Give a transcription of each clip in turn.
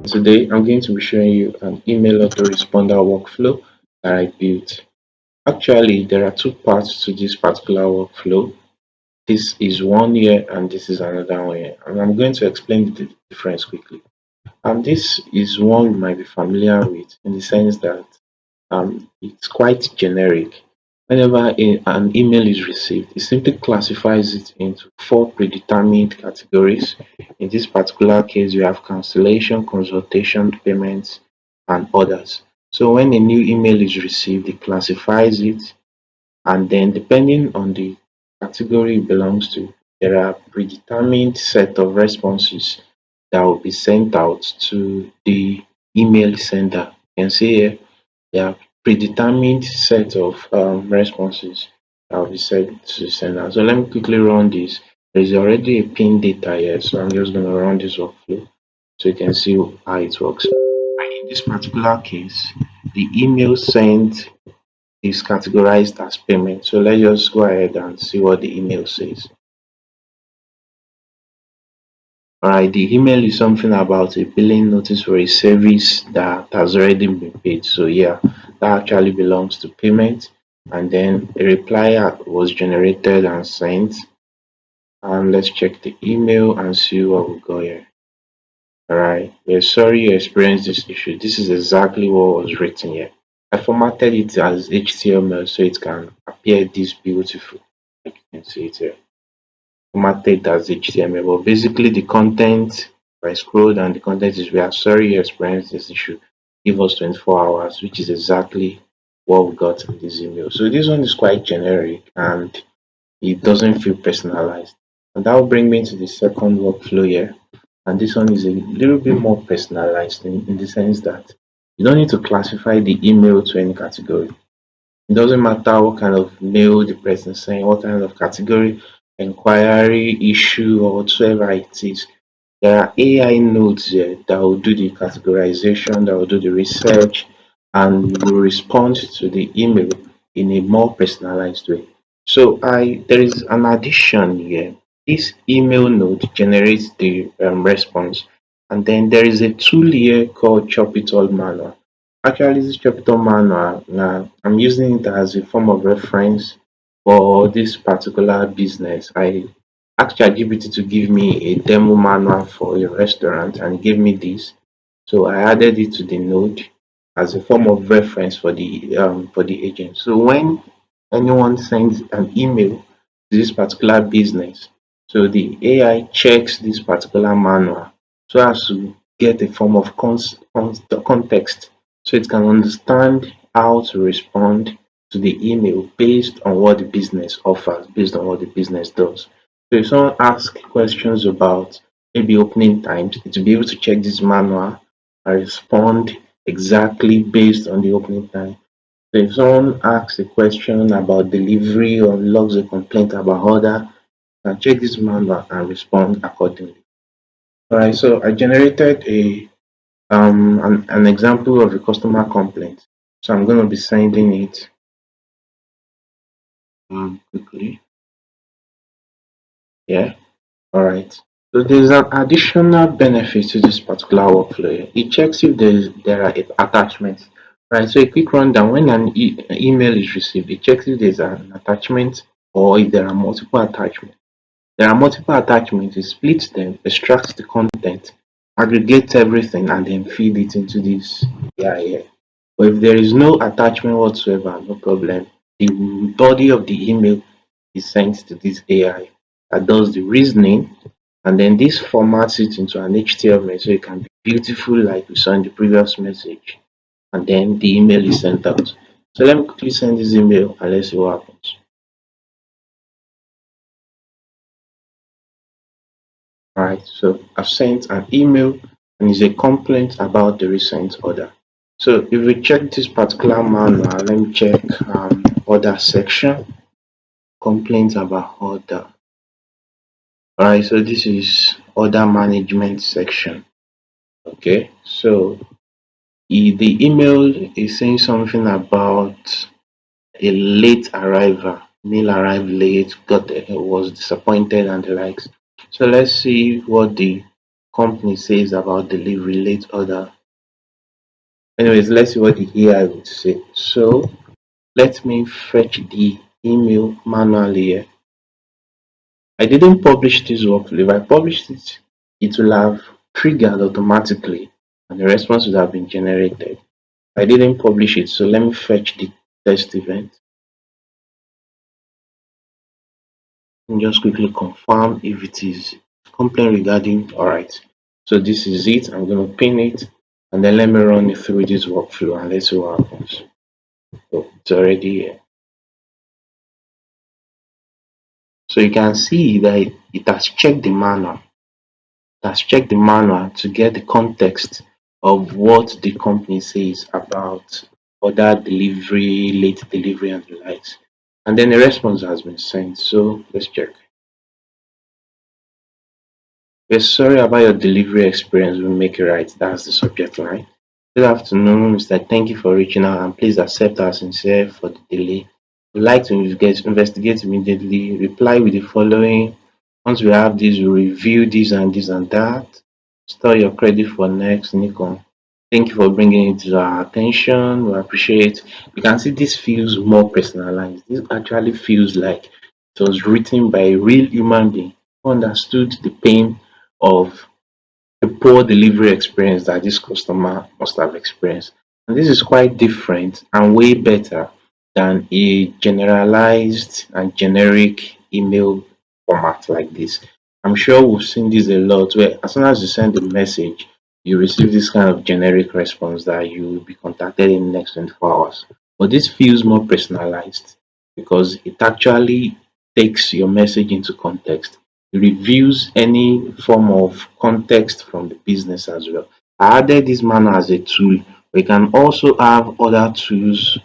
Today I'm going to be showing you an email autoresponder workflow that I built. Actually, there are two parts to this particular workflow. This is one here and this is another one here. And I'm going to explain the difference quickly. And this is one you might be familiar with in the sense that it's quite generic. Whenever an email is received, it simply classifies it into four predetermined categories. In this particular case, we have cancellation, consultation, payments, and others. So when a new email is received, it classifies it, and then depending on the category it belongs to, there are predetermined set of responses that will be sent out to the email sender. You can see here there are predetermined set of responses that will be sent to sender. So let me quickly run this. There is already a pin data here, so I'm just going to run this workflow so you can see how it works. And in this particular case, the email sent is categorized as payment. So let's just go ahead and see what the email says. Alright, the email is something about a billing notice for a service that has already been paid. So yeah, that actually belongs to payment. And then a reply was generated and sent. And let's check the email and see what we got here. Alright, we're sorry you experienced this issue. This is exactly what was written here. I formatted it as HTML so it can appear this beautiful. Like you can see it here. Formatted as HTML, but basically the content, if I scroll down, the content is, we are sorry you experienced this issue. Give us 24 hours, which is exactly what we got in this email. So this one is quite generic and it doesn't feel personalized. And that will bring me to the second workflow here. And this one is a little bit more personalized in the sense that you don't need to classify the email to any category. It doesn't matter what kind of mail the person is saying, what kind of category, inquiry, issue, or whatsoever it is. There are AI nodes here that will do the categorization, that will do the research, and will respond to the email in a more personalized way. So there is an addition here. This email node generates the response, and then there is a tool here called Chop It All Manual. Actually, this Chop It All Manual, now I'm using it as a form of reference for this particular business. I asked ChatGPT to give me a demo manual for a restaurant and it gave me this. So I added it to the node as a form of reference for the agent. So when anyone sends an email to this particular business, so the AI checks this particular manual so as to get a form of context so it can understand how to respond to the email based on what the business offers, based on what the business does. So if someone asks questions about maybe opening times, it will be able to check this manual and respond exactly based on the opening time. So if someone asks a question about delivery or logs a complaint about order, I can check this manual and respond accordingly. Alright, so I generated an example of a customer complaint. So I'm going to be sending it quickly. Yeah. Alright. So there's an additional benefit to this particular workflow. It checks if there are attachments. Right. So a quick rundown: when an email is received, it checks if there's an attachment or if there are multiple attachments. There are multiple attachments, it splits them, extracts the content, aggregates everything, and then feed it into this AI here. But if there is no attachment whatsoever, no problem. The body of the email is sent to this AI that does the reasoning, and then this formats it into an HTML so it can be beautiful like we saw in the previous message, and then the email is sent out. So let me quickly send this email and let's see what happens. Alright, so I've sent an email and it's a complaint about the recent order. So if we check this particular manual, let me check order section, complaints about order. Alright, so this is order management section. Okay, so the email is saying something about a late arrival. Mail arrived late, was disappointed and the likes. So let's see what the company says about delivery, late order. Anyways, let's see what the AI would say. So let me fetch the email manually here. I didn't publish this workflow. If I published it, it will have triggered automatically and the response would have been generated. I didn't publish it, so let me fetch the test event and just quickly confirm if it is complaint regarding. Alright, so this is it. I'm going to pin it and then let me run it through this workflow and let's see what happens. So it's already here. So you can see that it has checked the manual. Has checked the manual to get the context of what the company says about order delivery, late delivery, and the likes. And then the response has been sent. So let's check. We're sorry about your delivery experience. We'll make it right. That's the subject line. Good afternoon, Mr. Thank you for reaching out and please accept our sincere for the delay. We'd like to investigate immediately. Reply with the following. Once we have this, we'll review this and this and that. Store your credit for next, Nikon. Thank you for bringing it to our attention. We appreciate. You can see this feels more personalized. This actually feels like it was written by a real human being who understood the pain of the poor delivery experience that this customer must have experienced. And this is quite different and way better than a generalized and generic email format like this. I'm sure we've seen this a lot where as soon as you send a message, you receive this kind of generic response that you will be contacted in the next 24 hours. But this feels more personalized because it actually takes your message into context, reviews any form of context from the business as well. I added this manner as a tool. We can also have other tools,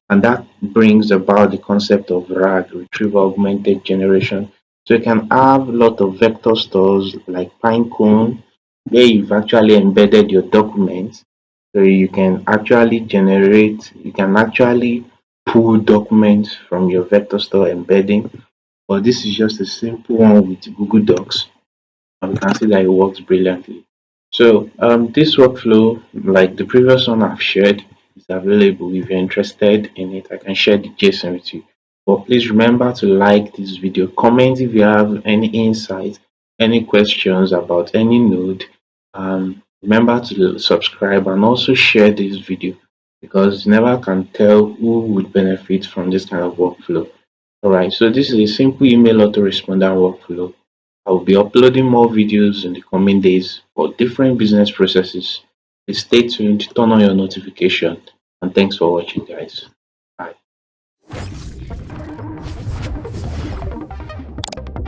and that brings about the concept of RAG, retrieval augmented generation. So you can have a lot of vector stores like Pinecone, where you've actually embedded your documents. So you can actually pull documents from your vector store embedding, but this is just a simple one with Google Docs, and we can see that it works brilliantly. So this workflow, like the previous one I've shared, is available. If you're interested in it, I can share the JSON with you. But please remember to like this video, comment if you have any insights, any questions about any node. Remember to subscribe and also share this video because you never can tell who would benefit from this kind of workflow. Alright, so this is a simple email autoresponder workflow. I will be uploading more videos in the coming days for different business processes. Please stay tuned, turn on your notification, and thanks for watching, guys.